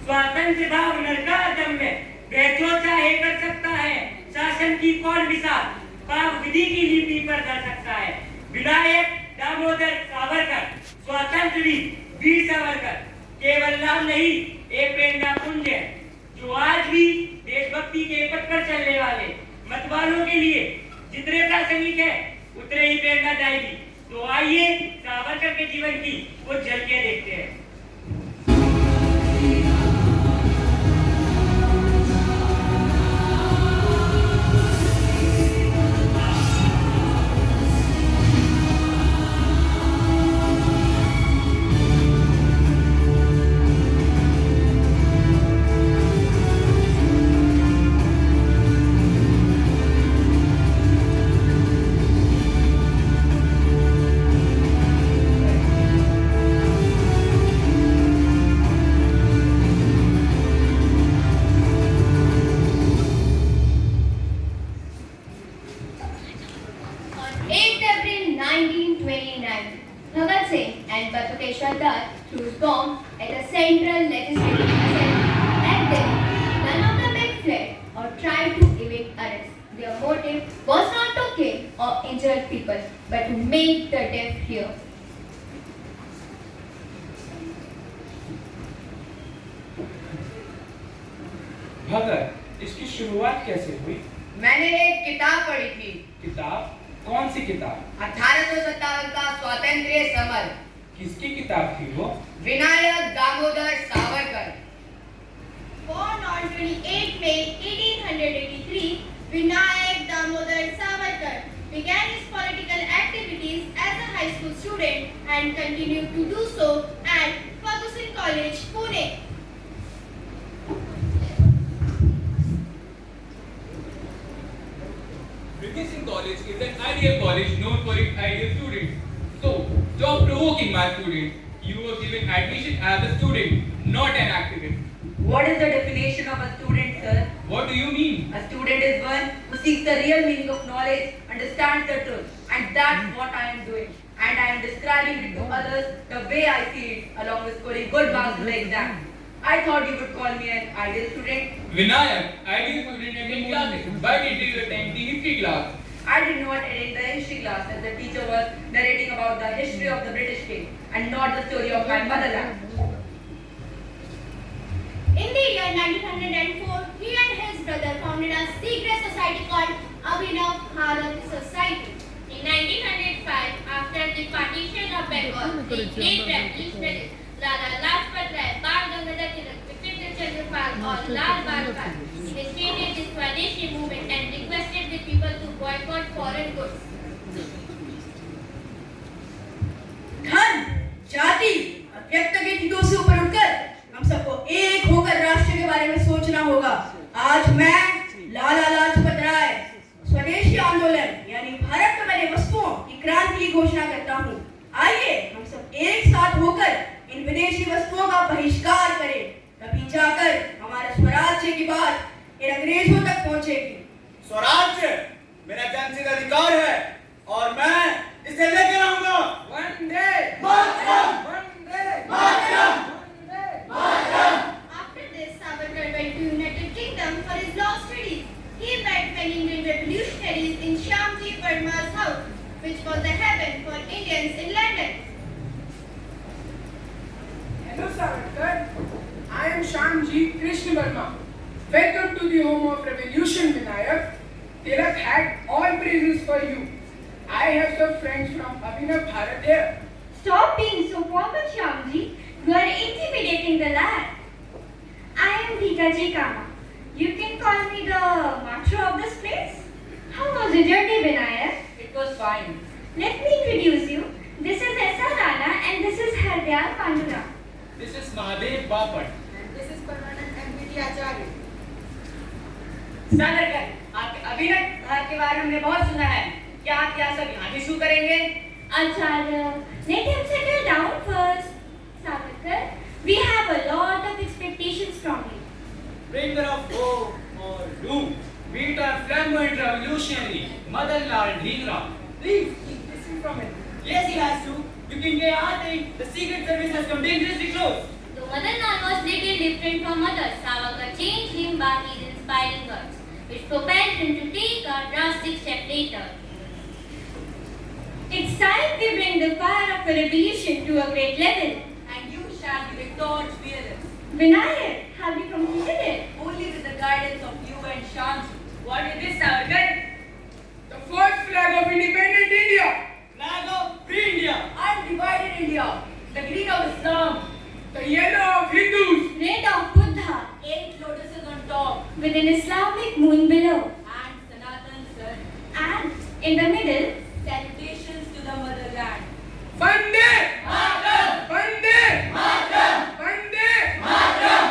स्वातंत्र भाव नरका दम में बैठो चाहे कर सकता है, शासन की कौन मिसाल पाप विधि की लिपि पर कर सकता है। विनायक दामोदर सावरकर, स्वतंत्र वीर सावरकर केवल नाम नहीं, एक प्रेरणा पुंज है जो आज भी देशभक्ति के पथ पर चलने वाले मतवालों के लिए जितने प्रासंगिक है उतने ही प्रेरणादायी भी। तो आइए सावरकर के जीवन की कुछ झलकियां देखते हैं। Bhagat Singh and Batukeshwar Dutt threw bombs at the Central Legislative Assembly. At them, none of the men fled or tried to evade arrest. Their motive was not to kill or injure people, but to make the deaf hear. भगत, इसकी शुरुआत कैसे हुई? मैंने एक किताब पढ़ी थी। किताब? कौन सी किताब? 1857 का स्वातंत्र्य समर। किसकी किताब थी वो? Vinayak Damodar Savarkar. Born on 28 May 1883, Vinayak Damodar Savarkar began his political activities as a high school student and continued to do so at Fergusson College, Pune. Fergusson College is an ideal college known for its ideal students. So, thought-provoking my student, you were given admission as a student, not an activist. What is the definition of a student, sir? What do you mean? A student is one who seeks the real meaning of knowledge, understands the truth, and that's what I am doing. And I am describing it to others the way I see it, along with scoring good marks in the exam. I thought you would call me an ideal student. Vinayak, ideal student attend classes. Why did you attend the history class? I did not attend the history class as the teacher was narrating about the history of the British king and not the story of my motherland. In the year 1904, he and his brother founded a secret society called Abhinav Bharat Society. In 1905, after the partition of Bengal, the great revolutionaries Lala Lajpat Rai, Bal Gangadhar Tilak, Bipin Chandra Pal, or Lal Bal Pal initiated the Swadeshi movement and requested the people to boycott foreign goods. धर्म, जाति और व्यक्तिगत हितों से ऊपर उठकर हम सबको एक होकर राष्ट्र के बारे में सोचना होगा। आज मैं लाला लाजपत राय स्वदेशी आंदोलन यानी भारत में बने वस्तुओं की क्रांति की घोषणा करता हूँ। आइए हम सब एक साथ होकर इन विदेशी वस्तुओं का बहिष्कार करें, तभी जाकर हमारे स्वराज्य की बात इन अंग्रेजों तक पहुँचेगी। स्वराज्य मेरा जनसिद्ध अधिकार है और मैं इसे लेकर आऊंगा। Vande Mataram! Vande Mataram! After this, Savarkar went to United Kingdom for his law studies. He met many Indian revolutionaries in Shyamji Verma's house, which was a heaven for Indians in London. Hello Savarkar, I am Shyamji Krishna Verma. Welcome to the home of revolution, Vinayak. Tilak had all praises for you. I have some friends from Abhinav Bharat here. Stop being so formal, Shyamji. You are intimidating the lad. I am Bhikaji Kama. You can call me the macho of this place. How was your journey, Vinayak? It was fine. Let me introduce you. This is Esa Rana and this is Hardyal Pandura. This is Mahadev Bapat. This is Parmanand MPT Acharya. Savarkar, आपके अभिनव भारत के बारे में हमने बहुत सुना है। क्या आप यहाँ सब यहाँ भी शुरू करेंगे? Acharya, let him settle down first. Savarkar, we have a lot of expectations from you. Bringer of hope or doom. Beat our flamboyant revolutionary, Madan Lal Dhingra. Please, listen from it. Yes, he has to. You can get out. The secret service has come dangerously close. Though Madan Lal was little different from inspiring words, which propelled him to take a drastic step later. It's time we bring the fire of the revolution to a great level. And you shall be the torch bearer. Vinayak, have you completed it? Only with the guidance of you and Shamji. What is this, Savarkar? The first flag of independent India. Flag of free India. Undivided India. The green of Islam. The yellow of Hindus. Red of Buddha, 8 lotuses on top. with an Islamic moon below. And Sanatan sun. And in the middle, Salutations to the motherland. Vande Mataram. Vande Mataram. Vande Mataram.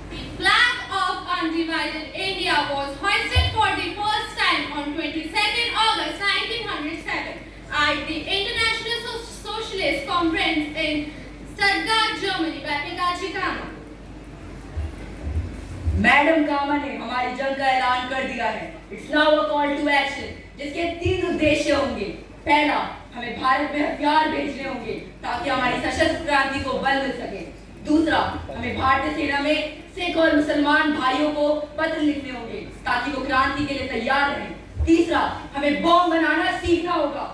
The flag of undivided India was hoisted for the first time on 22nd August 1907 at the International Socialist Conference in Stuttgart, Germany by Pikachi Kama. Madam Cama ने हमारी जंग का ऐलान कर दिया है। It's now a call to action, जिसके 3 उद्देश्य होंगे। पहला, हमें भारत में हथियार भेजने होंगे ताकि हमारी सशस्त्र क्रांति को बल मिल सके। दूसरा, हमें भारतीय सेना में सिख और मुसलमान भाइयों को पत्र लिखने होंगे ताकि वो क्रांति के लिए तैयार रहें। तीसरा, हमें बॉम्ब बनाना सीखना होगा।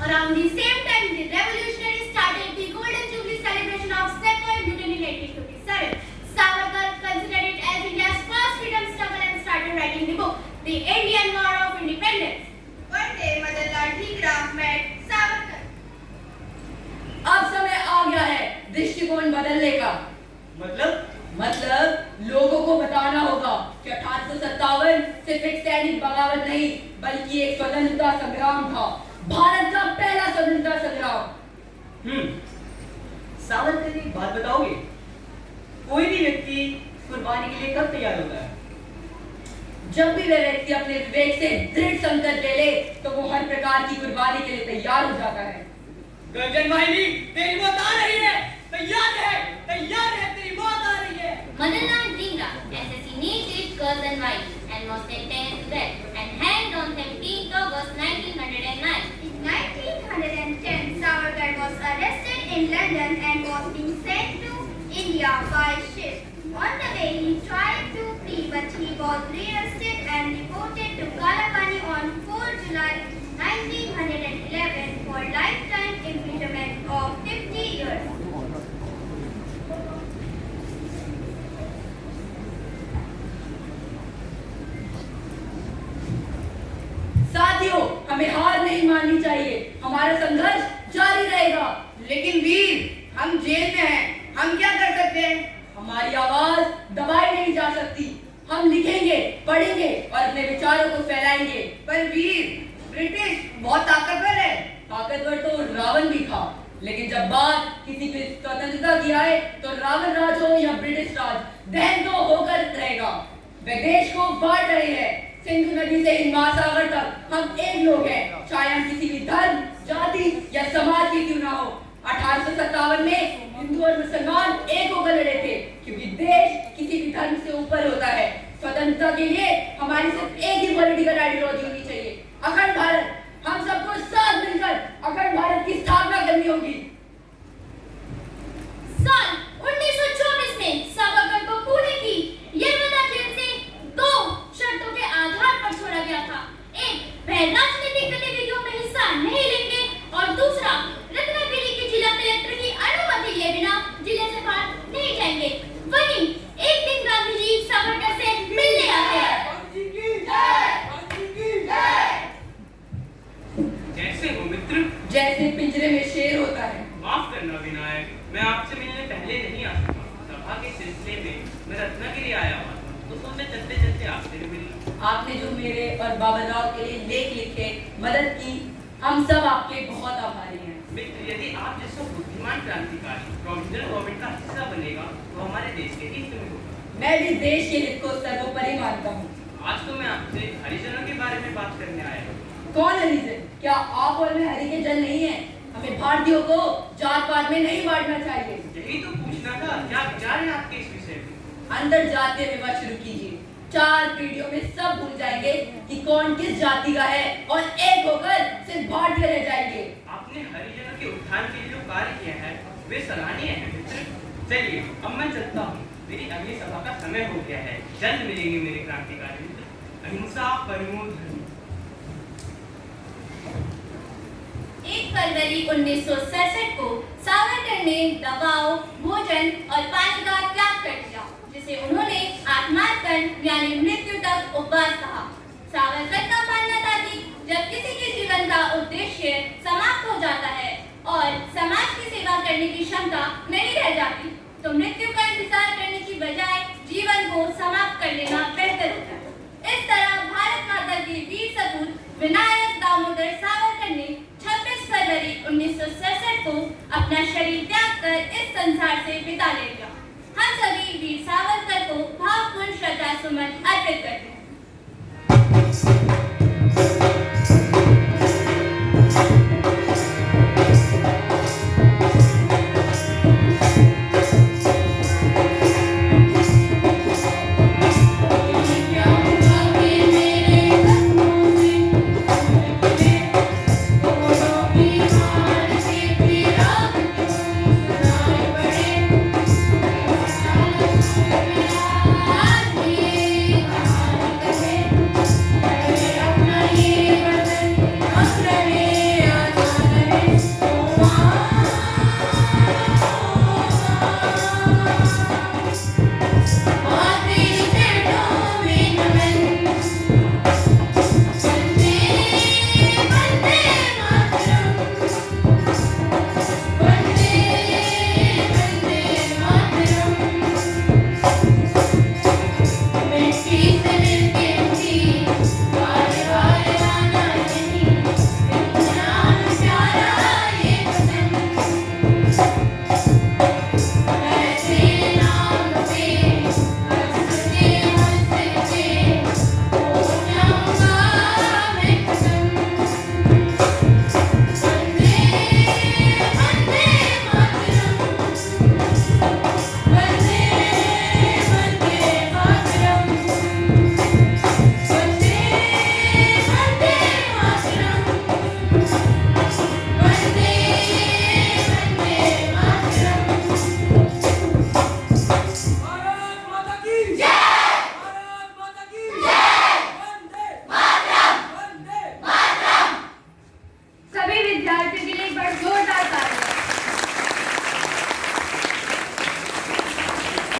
around the same time, the revolutionaries started the Golden Jubilee celebration of Sepoy Mutiny in 1857. Savarkar considered it as India's first freedom struggle and started writing the book, The Indian War of Independence. One day, Madanlal Dhigram met Savarkar. अब समय आ गया है दृष्टिकोण बदलने का। मतलब लोगों को बताना होगा कि 1857 सिर्फ एक सैनिक बगावत नहीं बल्कि एक स्वतंत्रता संग्राम था, भारत का पहला स्वतंत्रता संग्राम। सावरकर एक बात बताओगे, कोई भी व्यक्ति कुर्बानी के लिए कब तैयार होता है? जब भी वह व्यक्ति अपने विवेक से दृढ़ संकल्प ले ले तो वो हर प्रकार की कुर्बानी के लिए तैयार हो जाता है। गर्जन वाहिनी, तेरी मौत आ रही है। तैयार है, तेरी मौत आ रही है। Madanlal Dhigram assassinated Curzon Wali and was sentenced to death and hanged on 17th August 1909. In 1910, Savarkar was arrested in London and was being sent to India by ship. On the way, he tried to flee, but he was rearrested and deported to Kalapani on 4 July 1911 for lifetime imprisonment of 50 years. साथियों, हमें हार नहीं माननी चाहिए, हमारा संघर्ष जारी रहेगा। लेकिन वीर, हम जेल में हैं, हम क्या कर सकते हैं? हमारी आवाज दबाई नहीं जा सकती। हम लिखेंगे, पढ़ेंगे और अपने विचारों को फैलाएंगे। पर वीर, ब्रिटिश बहुत ताकतवर है। ताकतवर तो रावण भी था, लेकिन जब बात किसी की स्वतंत्रता की आए तो रावण राज हो या ब्रिटिश राज, दहन तो होकर रहेगा। वे देश को बांट रहे हैं, सिंधु नदी से हिंद महासागर तक हम एक लोग हैं, चाहे हम किसी भी धर्म, जाति या समाज के क्यों ना हो। 1857 में हिंदू और मुसलमान एक होकर लड़े थे, क्योंकि देश किसी भी धर्म से ऊपर होता है। स्वतंत्रता के लिए हमारी सिर्फ एक ही पॉलिटिकल आइडियोलॉजी होनी चाहिए, अखंड भारत। हम सबको साथ मिलकर अखंड भारत की स्थापना करनी होगी। साल 1924 में सावरकर को पुणे की यमुना जेल से 2 शर्तों के आधार पर छोड़ा गया था। एक, वह राजनीतिक गतिविधियों में हिस्सा नहीं लेंगे और दूसरा, रत्नागिरी के जिला कलेक्टर की अनुमति लिए बिना जिले से बाहर नहीं जाएंगे। वहीं एक दिन गांधी जी सावरकर से मिलने आते हैं। जैसे हो मित्र, जैसे पिंजरे में शेर होता है। माफ करना विनायक, मैं आपसे मिलने पहले नहीं आ सका। सभा के सिलसिले में मैं रत्नागिरी आया हुआ था, तो सोचा चलते चलते आपसे भी मिल लूं। आपने जो मेरे और बाबूराव के लिए लेख लिखे, मदद की, हम सब आपके बहुत आभारी हैं। मित्र, यदि आप जैसा बुद्धिमान क्रांतिकारी प्रोविजनल गवर्नमेंट का हिस्सा बनेगा तो हमारे देश के हित में होगा। मैं भी देश के हित को सर्वोपरि मानता हूँ। आज तो मैं आपसे हरिजनों के बारे में बात करने आया हूँ। कौन हरिजन? क्या आप और मैं हरि के जन नहीं है? हमें भारतीयों को जात पात में नहीं बांटना चाहिए। यही तो पूछना था, क्या विचार है आपके इस विषय में? अंतर जातीय विवाह शुरू कीजिए, 4 पीढ़ियों में सब भूल जाएंगे कि कौन किस जाति का है और एक होकर सिर्फ भारतीय रह जाएंगे। आपने हरिजनों के उत्थान के लिए जो कार्य किया है वे सराहनीय है मित्र। चलिए अब मैं चलता हूँ, मेरी अगली सभा का समय हो गया है। जल्द मिलेंगे मेरे क्रांतिकारी मित्र। अहिंसा परमो धर्म। 1 फरवरी 1967 को सावरकर ने दबाव, भोजन और पानी का त्याग कर दिया, जिसे उन्होंने आत्मार्पण यानी मृत्यु तक उपवास कहा। सावरकर का मानना था कि जब किसी के जीवन का उद्देश्य समाप्त हो जाता है और समाज की सेवा करने की क्षमता नहीं रह जाती, तो मृत्यु का इंतजार करने की बजाय जीवन को समाप्त कर लेना बेहतर होता है। इस तरह भारत माता के वीर सपूत विनायक दामोदर सावरकर ने 26 फरवरी 1967 को अपना शरीर त्याग कर इस संसार से विदा ले लिया। हम सभी वीर सावरकर को भावपूर्ण श्रद्धा सुमन अर्पित करते हैं।